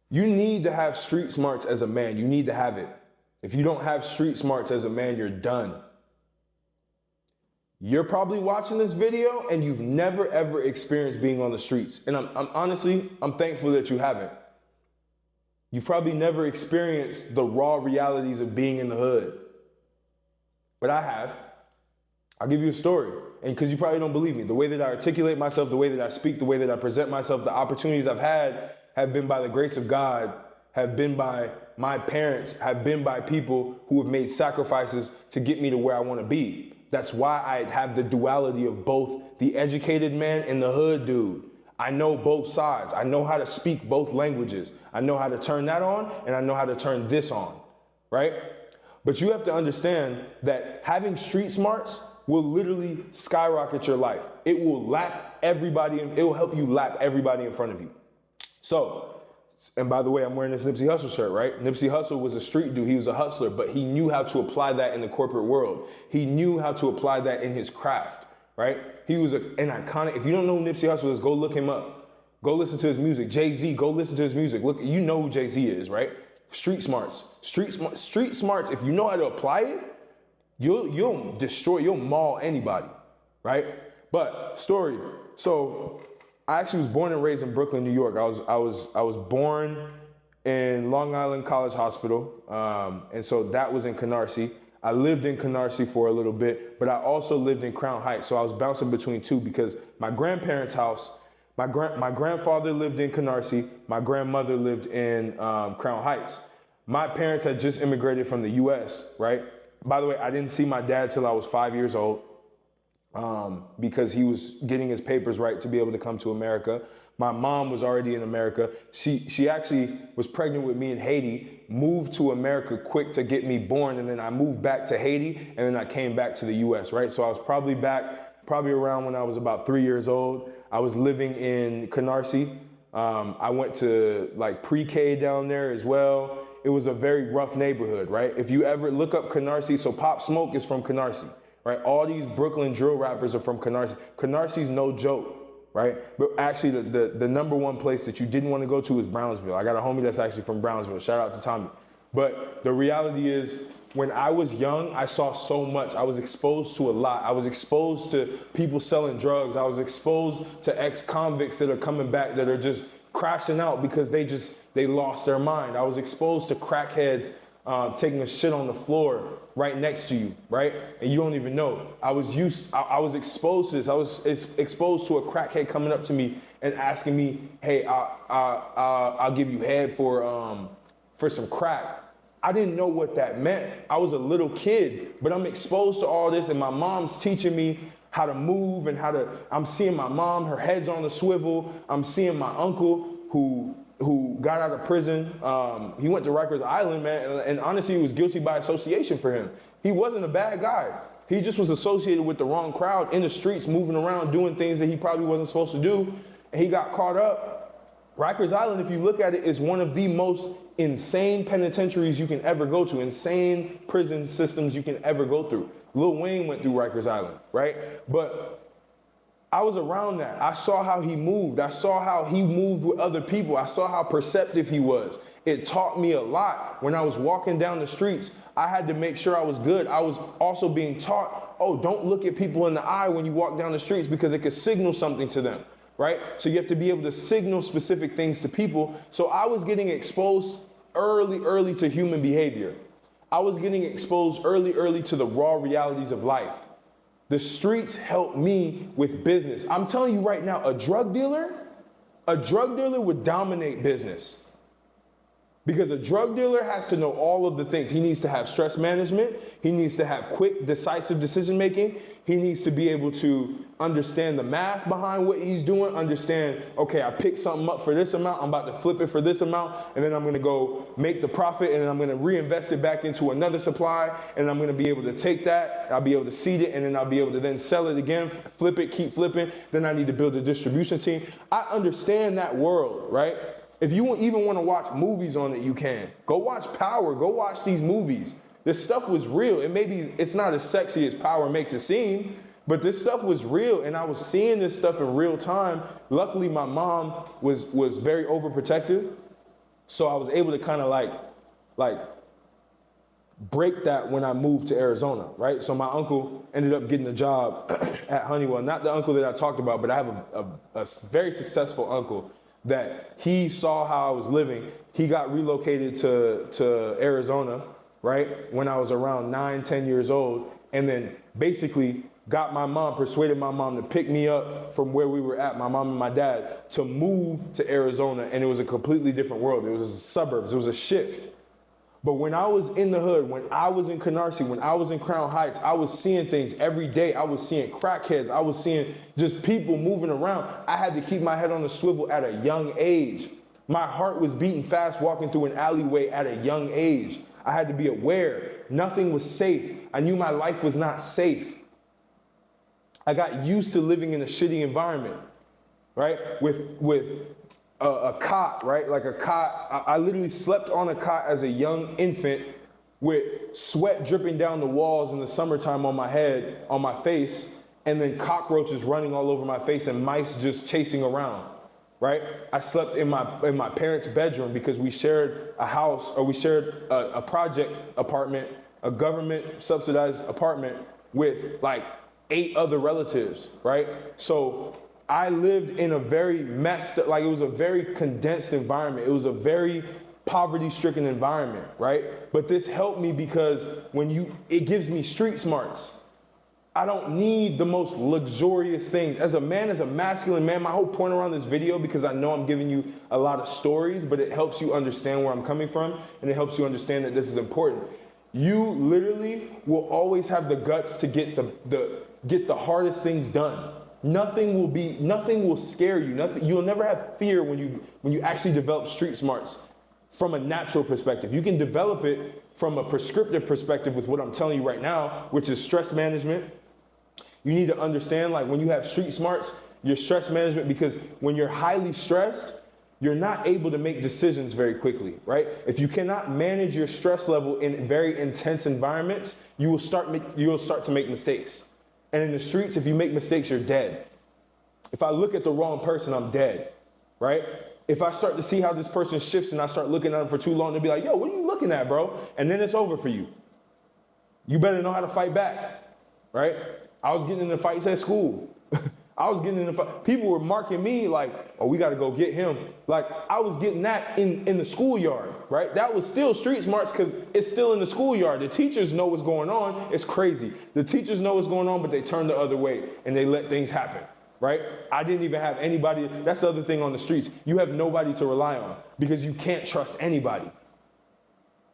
You need to have street smarts as a man. You need to have it. If you don't have street smarts as a man, you're done. You're probably watching this video and you've never ever experienced being on the streets. And I'm honestly, I'm thankful that you haven't. You've probably never experienced the raw realities of being in the hood. But I have. I'll give you a story. And because you probably don't believe me, the way that I articulate myself, the way that I speak, the way that I present myself, the opportunities I've had have been by the grace of God, have been by my parents, have been by people who have made sacrifices to get me to where I want to be. That's why I have the duality of both the educated man and the hood dude. I know both sides. I know how to speak both languages. I know how to turn that on and I know how to turn this on, right? But you have to understand that having street smarts will literally skyrocket your life. It will lap everybody, it will help you lap everybody in front of you. So, and by the way, I'm wearing this Nipsey Hussle shirt, right? Nipsey Hussle was a street dude. He was a hustler, but he knew how to apply that in the corporate world. He knew how to apply that in his craft, right? He was an iconic. If you don't know who Nipsey Hussle is, go look him up. Go listen to his music. Jay-Z, go listen to his music. Look, you know who Jay-Z is, right? Street smarts. Street smarts, if you know how to apply it, you'll destroy, you'll maul anybody, right? But story. So I actually was born and raised in Brooklyn, New York. I was born in Long Island College Hospital, and so that was in Canarsie. I lived in Canarsie for a little bit, but I also lived in Crown Heights. So I was bouncing between two because my grandparents' house, my grandfather lived in Canarsie, my grandmother lived in Crown Heights. My parents had just immigrated from the U.S., right? By the way, I didn't see my dad till I was 5 years old. Because he was getting his papers right to be able to come to America. My mom was already in America. She actually was pregnant with me in Haiti, moved to America quick to get me born, and then I moved back to Haiti, and then I came back to the US, right? So I was probably around when I was about 3 years old. I was living in Canarsie. I went to like pre-K down there as well. It was a very rough neighborhood, right? If you ever look up Canarsie, so Pop Smoke is from Canarsie. Right, all these Brooklyn drill rappers are from Canarsie. Canarsi's no joke, right? But actually, the number one place that you didn't want to go to is Brownsville. I got a homie that's actually from Brownsville. Shout out to Tommy. But the reality is, when I was young, I saw so much. I was exposed to a lot. I was exposed to people selling drugs. I was exposed to ex-convicts that are coming back that are just crashing out because they lost their mind. I was exposed to crackheads taking a shit on the floor right next to you, right? And you don't even know. I was exposed to this. I was exposed to a crackhead coming up to me and asking me, hey, I'll give you head for some crack. I didn't know what that meant. I was a little kid, but I'm exposed to all this and my mom's teaching me how to move and I'm seeing my mom, her head's on the swivel. I'm seeing my uncle who got out of prison. He went to Rikers Island, man, and honestly, he was guilty by association for him. He wasn't a bad guy. He just was associated with the wrong crowd in the streets, moving around, doing things that he probably wasn't supposed to do. And he got caught up. Rikers Island, if you look at it, is one of the most insane penitentiaries you can ever go to, insane prison systems you can ever go through. Lil Wayne went through Rikers Island, right? But I was around that. I saw how he moved. I saw how he moved with other people. I saw how perceptive he was. It taught me a lot. When I was walking down the streets, I had to make sure I was good. I was also being taught, oh, don't look at people in the eye when you walk down the streets because it could signal something to them, right? So you have to be able to signal specific things to people. So I was getting exposed early to human behavior. I was getting exposed early to the raw realities of life. The streets helped me with business. I'm telling you right now, a drug dealer would dominate business. Because a drug dealer has to know all of the things. He needs to have stress management. He needs to have quick, decisive decision making. He needs to be able to understand the math behind what he's doing. Understand, okay, I picked something up for this amount. I'm about to flip it for this amount. And then I'm going to go make the profit. And then I'm going to reinvest it back into another supply. And I'm going to be able to take that. I'll be able to seed it. And then I'll be able to then sell it again, flip it, keep flipping. Then I need to build a distribution team. I understand that world, right? If you even want to watch movies on it, you can. Go watch Power. Go watch these movies. This stuff was real. And maybe it's not as sexy as Power makes it seem, but this stuff was real. And I was seeing this stuff in real time. Luckily, my mom was very overprotective. So I was able to kind of like break that when I moved to Arizona, right? So my uncle ended up getting a job at Honeywell. Not the uncle that I talked about, but I have a very successful uncle that he saw how I was living. He got relocated to Arizona, right? When I was around 9, 10 years old, and then basically persuaded my mom to pick me up from where we were at, my mom and my dad, to move to Arizona. And it was a completely different world. It was the suburbs, it was a shift. But when I was in the hood, when I was in Canarsie, when I was in Crown Heights, I was seeing things every day. I was seeing crackheads. I was seeing just people moving around. I had to keep my head on the swivel at a young age. My heart was beating fast walking through an alleyway at a young age. I had to be aware. Nothing was safe. I knew my life was not safe. I got used to living in a shitty environment, right? With a cot, right? Like a cot. I literally slept on a cot as a young infant with sweat dripping down the walls in the summertime on my head, on my face, and then cockroaches running all over my face and mice just chasing around, right? I slept in my parents' bedroom because we shared a house, or we shared a project apartment, a government subsidized apartment with like 8 other relatives, right? So I lived in a very messed up, like it was a very condensed environment. It was a very poverty-stricken environment, right? But this helped me because it gives me street smarts. I don't need the most luxurious things. As a man, as a masculine man, my whole point around this video, because I know I'm giving you a lot of stories, but it helps you understand where I'm coming from, and it helps you understand that this is important. You literally will always have the guts to get the hardest things done. Nothing will scare you. You'll never have fear when you actually develop street smarts from a natural perspective. You can develop it from a prescriptive perspective with what I'm telling you right now, which is stress management. You need to understand, like, when you have street smarts, your stress management, because when you're highly stressed, you're not able to make decisions very quickly, right? If you cannot manage your stress level in very intense environments, you will start to make mistakes. And in the streets, if you make mistakes, you're dead. If I look at the wrong person, I'm dead, right? If I start to see how this person shifts and I start looking at them for too long, they'll be like, yo, what are you looking at, bro? And then it's over for you. You better know how to fight back, right? I was getting into fights at school. I was getting into fight. People were marking me like, oh, we got to go get him. Like, I was getting that in the schoolyard, right? That was still street smarts because it's still in the schoolyard. The teachers know what's going on. It's crazy. The teachers know what's going on, but they turn the other way and they let things happen, right? I didn't even have anybody. That's the other thing on the streets. You have nobody to rely on because you can't trust anybody.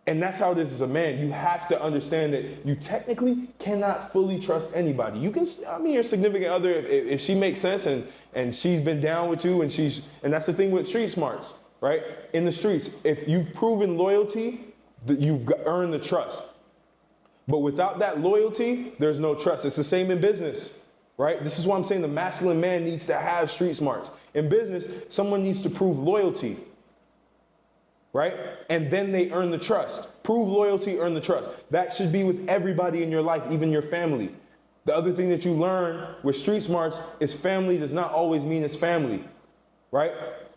And that's how it is as a man. You have to understand that you technically cannot fully trust anybody. You can, your significant other, if she makes sense and she's been down with you and that's the thing with street smarts, right? In the streets, if you've proven loyalty, you've earned the trust. But without that loyalty, there's no trust. It's the same in business, right? This is why I'm saying the masculine man needs to have street smarts. In business, someone needs to prove loyalty, right? And then they earn the trust. Prove loyalty, earn the trust. That should be with everybody in your life, even your family. The other thing that you learn with street smarts is family does not always mean it's family, right?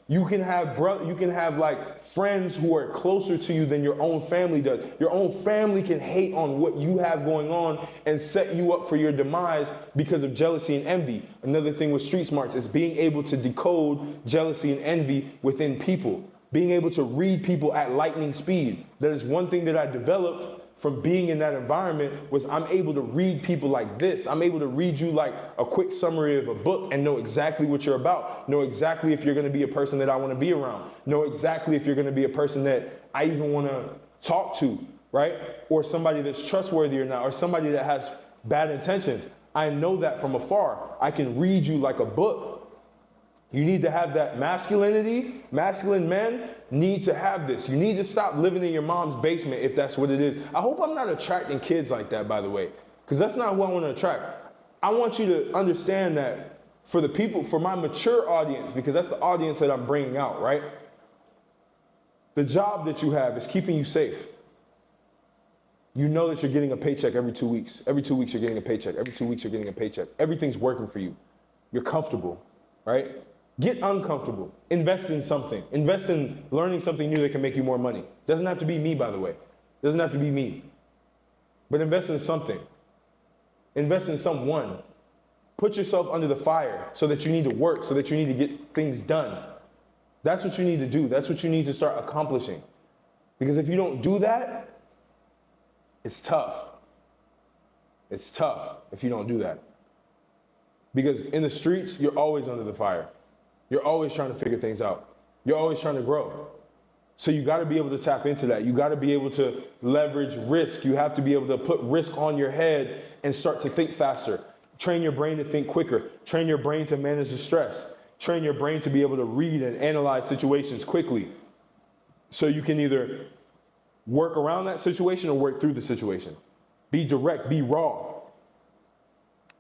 You can have like friends who are closer to you than your own family does. Your own family can hate on what you have going on and set you up for your demise because of jealousy and envy. Another thing with street smarts is being able to decode jealousy and envy within people. Being able to read people at lightning speed. That is one thing that I developed from being in that environment was I'm able to read people like this. I'm able to read you like a quick summary of a book and know exactly what you're about. Know exactly if you're gonna be a person that I wanna be around. Know exactly if you're gonna be a person that I even wanna talk to, right? Or somebody that's trustworthy or not, or somebody that has bad intentions. I know that from afar. I can read you like a book. You need to have that masculinity. Masculine men need to have this. You need to stop living in your mom's basement if that's what it is. I hope I'm not attracting kids like that, by the way, because that's not who I want to attract. I want you to understand that for the people, for my mature audience, because that's the audience that I'm bringing out, right? The job that you have is keeping you safe. You know that you're getting a paycheck every 2 weeks. Every 2 weeks you're getting a paycheck. Every 2 weeks you're getting a paycheck. Everything's working for you. You're comfortable, right? Get uncomfortable. Invest in something. Invest in learning something new that can make you more money. Doesn't have to be me, by the way. Doesn't have to be me. But invest in something. Invest in someone. Put yourself under the fire so that you need to work, so that you need to get things done. That's what you need to do. That's what you need to start accomplishing. Because if you don't do that, it's tough. It's tough if you don't do that. Because in the streets, you're always under the fire. You're always trying to figure things out. You're always trying to grow. So you got to be able to tap into that. You got to be able to leverage risk. You have to be able to put risk on your head and start to think faster. Train your brain to think quicker. Train your brain to manage the stress. Train your brain to be able to read and analyze situations quickly. So you can either work around that situation or work through the situation. Be direct, be raw.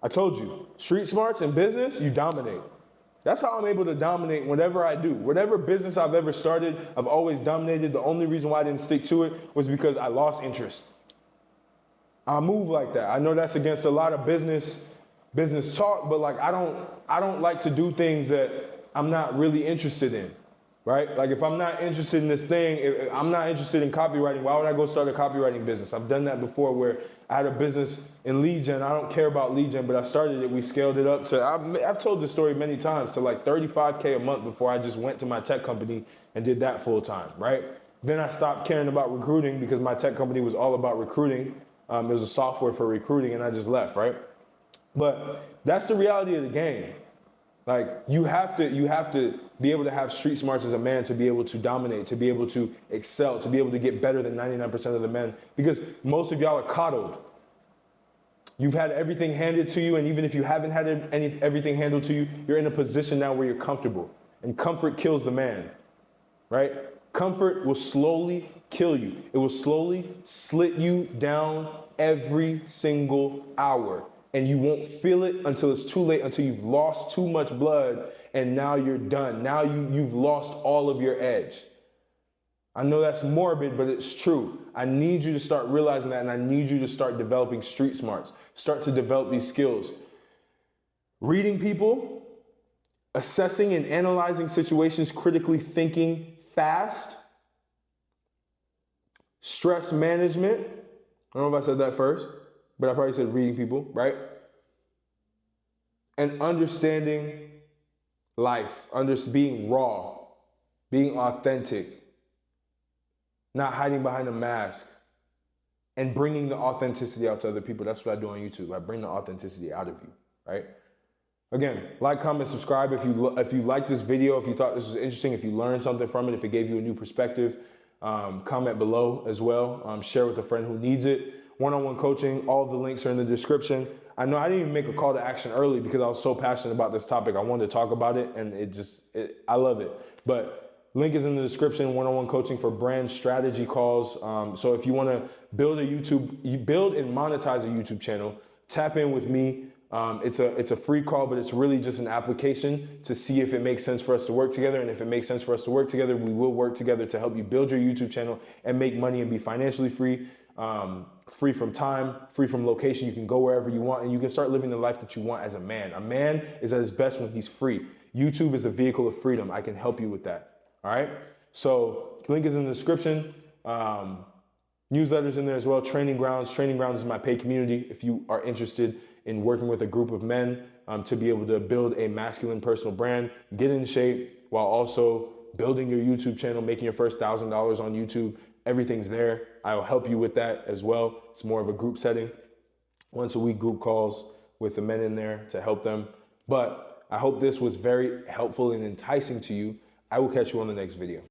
I told you, street smarts in business, you dominate. That's how I'm able to dominate whatever I do. Whatever business I've ever started, I've always dominated. The only reason why I didn't stick to it was because I lost interest. I move like that. I know that's against a lot of business talk, but like I don't like to do things that I'm not really interested in. Right? Like if I'm not interested in this thing, if I'm not interested in copywriting, why would I go start a copywriting business? I've done that before where I had a business in lead gen. I don't care about lead gen, but I started it. We scaled it up to, I've told this story many times, to like $35K a month before I just went to my tech company and did that full time, right? Then I stopped caring about recruiting because my tech company was all about recruiting. It was a software for recruiting and I just left, right? But that's the reality of the game. Like you have to be able to have street smarts as a man to be able to dominate, to be able to excel, to be able to get better than 99% of the men, because most of y'all are coddled. You've had everything handed to you, and even if you haven't had everything handed to you, you're in a position now where you're comfortable, and comfort kills the man, right? Comfort will slowly kill you. It will slowly slit you down every single hour. And you won't feel it until it's too late, until you've lost too much blood and now you're done. Now you've lost all of your edge. I know that's morbid, but it's true. I need you to start realizing that, and I need you to start developing street smarts. Start to develop these skills. Reading people, assessing and analyzing situations, critically thinking fast, stress management. I don't know if I said that first, but I probably said reading people, right? And understanding life, being raw, being authentic, not hiding behind a mask, and bringing the authenticity out to other people. That's what I do on YouTube. I bring the authenticity out of you, right? Again, like, comment, subscribe if you like this video, if you thought this was interesting, if you learned something from it, if it gave you a new perspective. Comment below as well. Share with a friend who needs it. One-on-one coaching, all of the links are in the description. I know I didn't even make a call to action early because I was so passionate about this topic. I wanted to talk about it, and I love it. But link is in the description, one-on-one coaching for brand strategy calls. So if you want to build and monetize a YouTube channel, tap in with me. It's a free call, but it's really just an application to see if it makes sense for us to work together. And if it makes sense for us to work together, we will work together to help you build your YouTube channel and make money and be financially free. Free from time, free from location. You can go wherever you want and you can start living the life that you want as a man. A man is at his best when he's free. YouTube is the vehicle of freedom. I can help you with that. All right. So link is in the description. Newsletters in there as well. Training Grounds. Training Grounds is my paid community. If you are interested in working with a group of men to be able to build a masculine personal brand, get in shape while also building your YouTube channel, making your first $1,000 on YouTube. Everything's there. I will help you with that as well. It's more of a group setting. Once a week group calls with the men in there to help them. But I hope this was very helpful and enticing to you. I will catch you on the next video.